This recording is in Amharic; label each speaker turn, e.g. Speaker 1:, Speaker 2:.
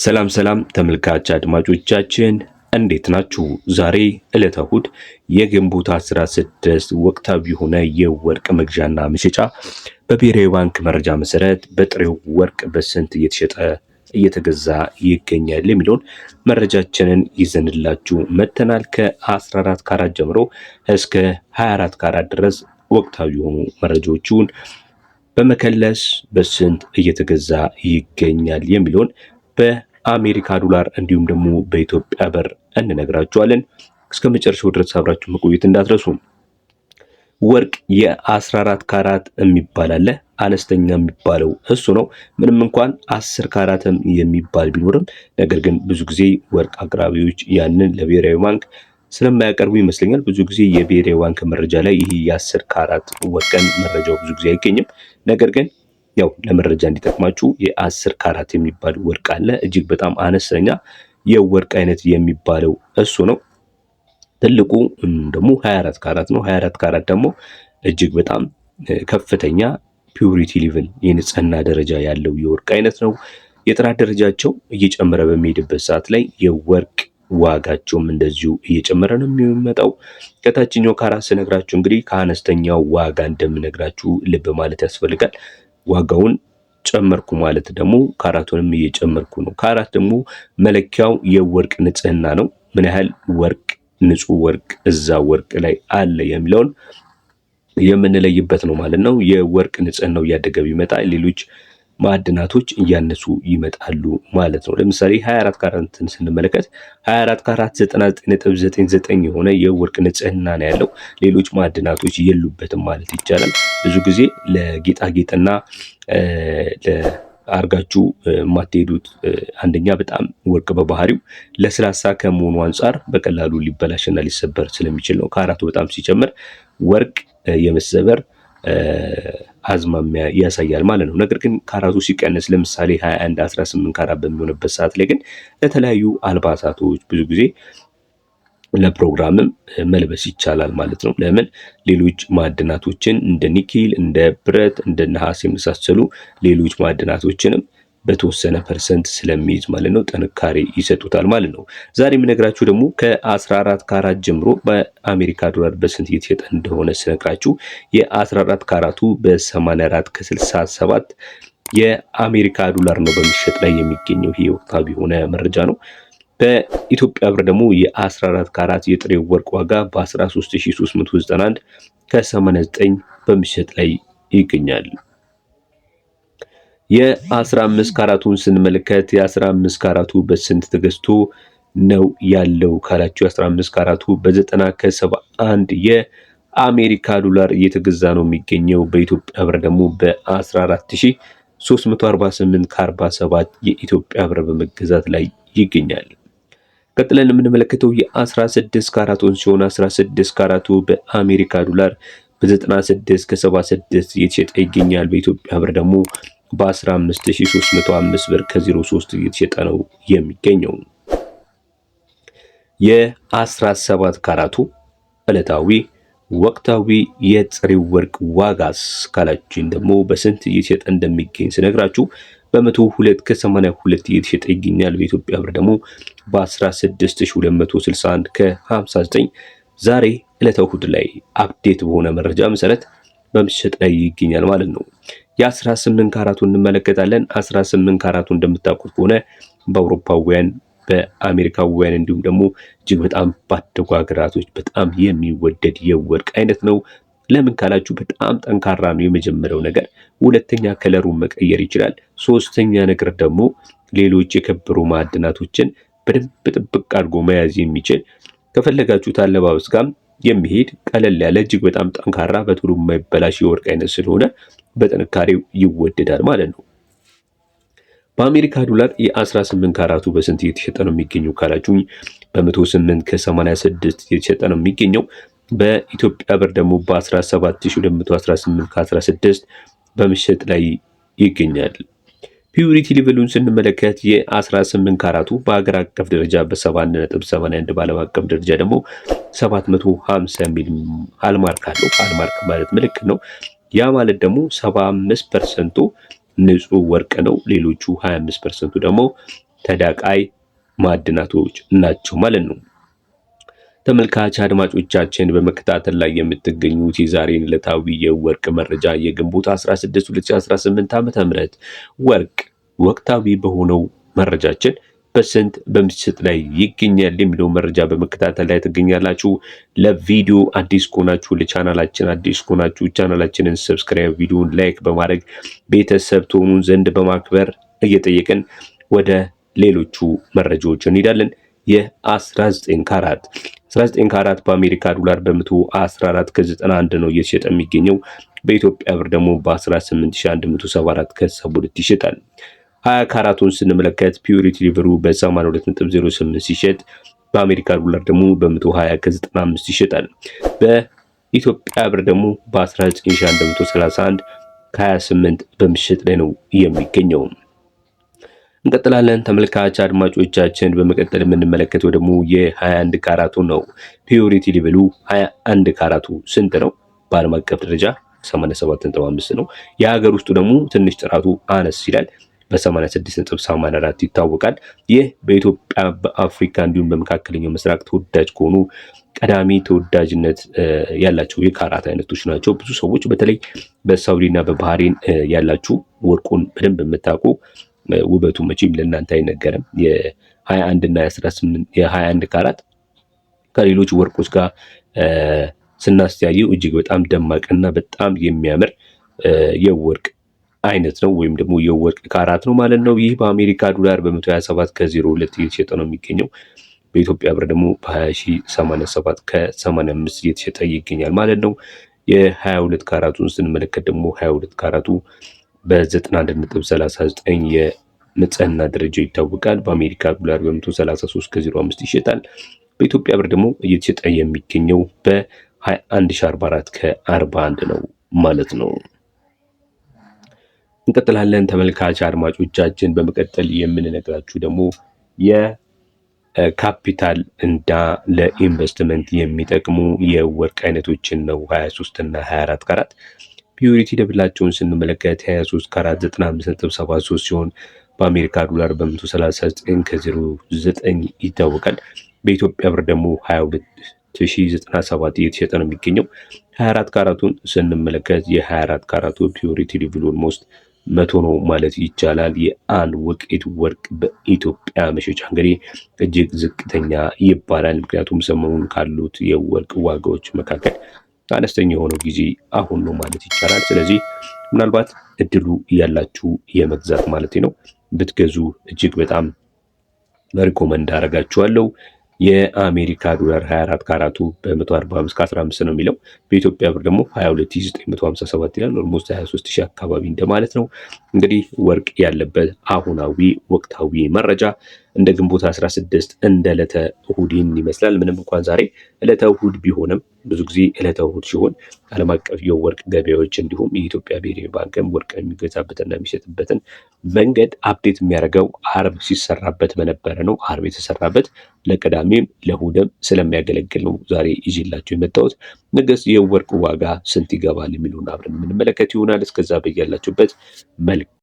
Speaker 1: ሰላም ሰላም ተመልካች አድማጮቻችን እንዴት ናችሁ? ዛሬ ዕለተ እሁድ የግንቦት 16 ወቅታዊ የሆነ የወርቅ መግዣና መሸጫ በብሔራዊ ባንክ መረጃ መሰረት በጥሬው ወርቅ በስንት እየተገዛ ይገኛል የሚለውን መረጃችንን ይዘንላችሁ መተናል። ከ14 ካራት ጀምሮ እስከ 24 ካራት ድረስ ወቅታዊ የሆኑ መረጃዎችን በመከለስ በስንት እየተገዛ ይገኛል የሚለውን በአሜሪካ ዶላር እንዲሁም ደግሞ በኢትዮጵያ ብር እንነግራችኋለን። እስከ መጨረሻው ድረስ አብራችሁ መቆየት እንዳትረሱ። ወርቅ የ14 ካራት የሚባል አለ፣ አነስተኛ የሚባለው እሱ ነው። ምንም እንኳን 10 ካራትም የሚባል ቢኖርም ነገር ግን ብዙ ጊዜ ወርቅ አቅራቢዎች ያንን ለብሔራዊ ባንክ ስለማያቀርቡ ይመስለኛል ብዙ ጊዜ የብሔራዊ ባንክ መረጃ ላይ ይሄ የ10 ካራት ወርቅን መረጃው ብዙ ጊዜ አይገኝም። ነገር ግን ያው ለመረጃ እንዲጠቅማችሁ የ10 ካራት የሚባል ወርቅ አለ። እጅግ በጣም አነስተኛ የወርቅ አይነት የሚባለው እሱ ነው። ትልቁ ደግሞ 24 ካራት ነው። 24 ካራት ደግሞ እጅግ በጣም ከፍተኛ ፒዩሪቲ ሌቭል የንጽህና ደረጃ ያለው የወርቅ አይነት ነው። የጥራት ደረጃቸው እየጨመረ በሚሄድበት ሰዓት ላይ የወርቅ ዋጋቸውም እንደዚሁ እየጨመረ ነው የሚመጣው። ከታችኛው ካራት ስነግራችሁ እንግዲህ ከአነስተኛው ዋጋ እንደምነግራችሁ ልብ ማለት ያስፈልጋል። ዋጋውን ጨመርኩ ማለት ደግሞ ካራቱንም እየጨመርኩ ነው። ካራት ደግሞ መለኪያው የወርቅ ንጽህና ነው። ምን ያህል ወርቅ ንጹህ ወርቅ እዛ ወርቅ ላይ አለ የሚለውን የምንለይበት ነው ማለት ነው። የወርቅ ንጽህናው እያደገ ቢመጣ ሌሎች ማዕድናቶች እያነሱ ይመጣሉ ማለት ነው። ለምሳሌ 24 ካራትን ስንመለከት 24 ካራት 99.99 የሆነ የወርቅ ንጽህና ነው ያለው። ሌሎች ማዕድናቶች የሉበትም ማለት ይቻላል። ብዙ ጊዜ ለጌጣጌጥና ለአርጋችሁ የማትሄዱት አንደኛ በጣም ወርቅ በባህሪው ለስላሳ ከመሆኑ አንፃር በቀላሉ ሊበላሽና ሊሰበር ስለሚችል ነው። ካራቱ በጣም ሲጨምር ወርቅ የመሰበር አዝማሚያ ያሳያል ማለት ነው። ነገር ግን ካራቱ ሲቀንስ ለምሳሌ 21 18 ካራት በሚሆንበት ሰዓት ላይ ግን ለተለያዩ አልባሳቶች ብዙ ጊዜ ለፕሮግራምም መልበስ ይቻላል ማለት ነው። ለምን ሌሎች ማዕድናቶችን እንደ ኒኬል፣ እንደ ብረት፣ እንደ ነሐስ የመሳሰሉ ሌሎች ማዕድናቶችንም በተወሰነ ፐርሰንት ስለሚይዝ ማለት ነው ጥንካሬ ይሰጡታል ማለት ነው። ዛሬ የምነግራችሁ ደግሞ ከ14 ካራት ጀምሮ በአሜሪካ ዶላር በስንት እየተሸጠ እንደሆነ ስነግራችሁ የ14 ካራቱ በ84 ከ67 የአሜሪካ ዶላር ነው በሚሸጥ ላይ የሚገኘው። ይሄ ወቅታዊ የሆነ መረጃ ነው። በኢትዮጵያ ብር ደግሞ የ14 ካራት የጥሬ ወርቅ ዋጋ በ13391 ከ89 በሚሸጥ ላይ ይገኛል። የ15 ካራቱን ስንመለከት የ15 ካራቱ በስንት ተገዝቶ ነው ያለው ካላችሁ የ15 ካራቱ በ90 ከ71 የአሜሪካ ዶላር እየተገዛ ነው የሚገኘው። በኢትዮጵያ ብር ደግሞ በ14348 ከ47 የኢትዮጵያ ብር በመገዛት ላይ ይገኛል። ቀጥለን የምንመለከተው የ16 ካራቱን ሲሆን 16 ካራቱ በአሜሪካ ዶላር በ96 ከ76 እየተሸጠ ይገኛል። በኢትዮጵያ ብር ደግሞ በ15305 ብር ከ03 እየተሸጠ ነው የሚገኘው። የ17 ካራቱ ዕለታዊ ወቅታዊ የጥሬ ወርቅ ዋጋስ ካላችን ደግሞ በስንት እየተሸጠ እንደሚገኝ ስነግራችሁ በ102 ከ82 እየተሸጠ ይገኛል። በኢትዮጵያ ብር ደግሞ በ16261 ከ59 ዛሬ ዕለተ እሁድ ላይ አፕዴት በሆነ መረጃ መሰረት በመሸጥ ላይ ይገኛል ማለት ነው። የ18 ካራቱን እንመለከታለን። 18 ካራቱ እንደምታውቁት ከሆነ በአውሮፓውያን በአሜሪካውያን እንዲሁም ደግሞ እጅግ በጣም ባደጉ ሀገራቶች በጣም የሚወደድ የወርቅ አይነት ነው። ለምን ካላችሁ በጣም ጠንካራ ነው የመጀመሪያው ነገር። ሁለተኛ ከለሩን መቀየር ይችላል። ሶስተኛ ነገር ደግሞ ሌሎች የከበሩ ማዕድናቶችን በደንብ ጥብቅ አድርጎ መያዝ የሚችል ከፈለጋችሁት አለባበስ ጋር የሚሄድ ቀለል ያለ እጅግ በጣም ጠንካራ በቶሎ የማይበላሽ የወርቅ አይነት ስለሆነ በጥንካሬው ይወደዳል ማለት ነው። በአሜሪካ ዶላር የ18 ካራቱ በስንት እየተሸጠ ነው የሚገኘው ካላችሁ በ108 ከ86 እየተሸጠ ነው የሚገኘው። በኢትዮጵያ ብር ደግሞ በ17218 ከ16 በመሸጥ ላይ ይገኛል። ፒዩሪቲ ሌቭሉን ስንመለከት የ18 ካራቱ በሀገር አቀፍ ደረጃ በ71.81 በዓለም አቀፍ ደረጃ ደግሞ 750 ሚሊ ሃልማርክ አለው። ሃልማርክ ማለት ምልክት ነው። ያ ማለት ደግሞ 75% ንጹህ ወርቅ ነው። ሌሎቹ 25% ደግሞ ተዳቃይ ማዕድናቶች ናቸው ማለት ነው። ተመልካች አድማጮቻችን በመከታተል ላይ የምትገኙት የዛሬን ዕለታዊ የወርቅ መረጃ የግንቦት 16 2018 ዓ.ም ወርቅ ወቅታዊ በሆነው መረጃችን በስንት በምሽት ላይ ይገኛል የሚለው መረጃ በመከታተል ላይ ትገኛላችሁ። ለቪዲዮ አዲስ ከሆናችሁ ለቻናላችን አዲስ ከሆናችሁ ቻናላችንን ሰብስክራይብ፣ ቪዲዮን ላይክ በማድረግ ቤተሰብ ትሆኑን ዘንድ በማክበር እየጠየቅን ወደ ሌሎቹ መረጃዎች እንሄዳለን። የ19 ካራት 19 ካራት በአሜሪካ ዶላር በ114 ከ91 ነው እየተሸጠ የሚገኘው። በኢትዮጵያ ብር ደግሞ በ18174 ከ72 ይሸጣል። 20 ካራቱን ስንመለከት ፒዩሪቲ ሊቨሩ በ82.08 ሲሸጥ በአሜሪካ ዶላር ደግሞ በ120 ከ95 ይሸጣል። በኢትዮጵያ ብር ደግሞ በ19131 ከ28 በምሽጥ ላይ ነው የሚገኘው። እንቀጥላለን ተመልካች አድማጮቻችን። በመቀጠል የምንመለከተው ደግሞ የ21 ካራቱ ነው። ፒዩሪቲ ሊቨሉ 21 ካራቱ ስንት ነው? በዓለም አቀፍ ደረጃ 87.5 ነው። የሀገር ውስጡ ደግሞ ትንሽ ጥራቱ አነስ ይላል፣ በ86.84 ይታወቃል። ይህ በኢትዮጵያ በአፍሪካ እንዲሁም በመካከለኛው ምስራቅ ተወዳጅ ከሆኑ ቀዳሚ ተወዳጅነት ያላቸው የካራት አይነቶች ናቸው። ብዙ ሰዎች በተለይ በሳውዲና በባህሬን ያላችሁ ወርቁን በደንብ የምታውቁ ውበቱ መቼም ለእናንተ አይነገርም። የ21 እና የ21 ካራት ከሌሎች ወርቆች ጋር ስናስተያየው እጅግ በጣም ደማቅና በጣም የሚያምር የወርቅ አይነት ነው፣ ወይም ደግሞ የወርቅ ካራት ነው ማለት ነው። ይህ በአሜሪካ ዶላር በ127 ከ02 እየተሸጠ ነው የሚገኘው። በኢትዮጵያ ብር ደግሞ በ2087 ከ85 እየተሸጠ ይገኛል ማለት ነው። የ22 ካራቱን ስንመለከት ደግሞ 22 ካራቱ በ91.39 የንጽህና ደረጃ ይታወቃል። በአሜሪካ ዶላር በ133 ከ05 ይሸጣል። በኢትዮጵያ ብር ደግሞ እየተሸጠ የሚገኘው በ21044 ከ41 ነው ማለት ነው። እንቀጥላለን ተመልካች አድማጮቻችን። በመቀጠል የምንነግራችሁ ደግሞ የካፒታል እና ለኢንቨስትመንት የሚጠቅሙ የወርቅ አይነቶችን ነው። 23 እና 24 ካራት ፒዩሪቲ ደብላቸውን ስንመለከት 23 ካራት 95.73 ሲሆን በአሜሪካ ዶላር በ139 ከ09 ይታወቃል። በኢትዮጵያ ብር ደግሞ 22097 እየተሸጠ ነው የሚገኘው። 24 ካራቱን ስንመለከት የ24 ካራቱ ፒዩሪቲ ሌቭል ኦልሞስት 100 ነው ማለት ይቻላል። የአንድ ወቄት ወርቅ በኢትዮጵያ መሸጫ እንግዲህ እጅግ ዝቅተኛ ይባላል። ምክንያቱም ሰሞኑን ካሉት የወርቅ ዋጋዎች መካከል አነስተኛ የሆነው ጊዜ አሁን ነው ማለት ይቻላል። ስለዚህ ምናልባት እድሉ ያላችሁ የመግዛት ማለት ነው ብትገዙ እጅግ በጣም ሪኮመንድ አደርጋችኋለሁ። የአሜሪካ ዶላር 24 ካራቱ በ145 ከ15 ነው የሚለው። በኢትዮጵያ ብር ደግሞ 22957 ይላል። ኦልሞስት 23000 አካባቢ እንደማለት ነው። እንግዲህ ወርቅ ያለበት አሁናዊ ወቅታዊ መረጃ እንደ ግንቦት 16 እንደ ዕለተ እሁድን ይመስላል። ምንም እንኳን ዛሬ ዕለተ እሁድ ቢሆንም ብዙ ጊዜ ዕለተ እሁድ ሲሆን ዓለም አቀፍ የወርቅ ገበያዎች እንዲሁም የኢትዮጵያ ብሔራዊ ባንክም ወርቅ የሚገዛበትና የሚሸጥበትን መንገድ አፕዴት የሚያደርገው አርብ ሲሰራበት በነበረ ነው። አርብ የተሰራበት ለቅዳሜም ለእሁድም ስለሚያገለግል ነው ዛሬ ይዤላችሁ የመጣሁት። ነገስ የወርቅ ዋጋ ስንት ይገባል የሚለውን አብረን የምንመለከት ይሆናል። እስከዛ በያላችሁበት መልካም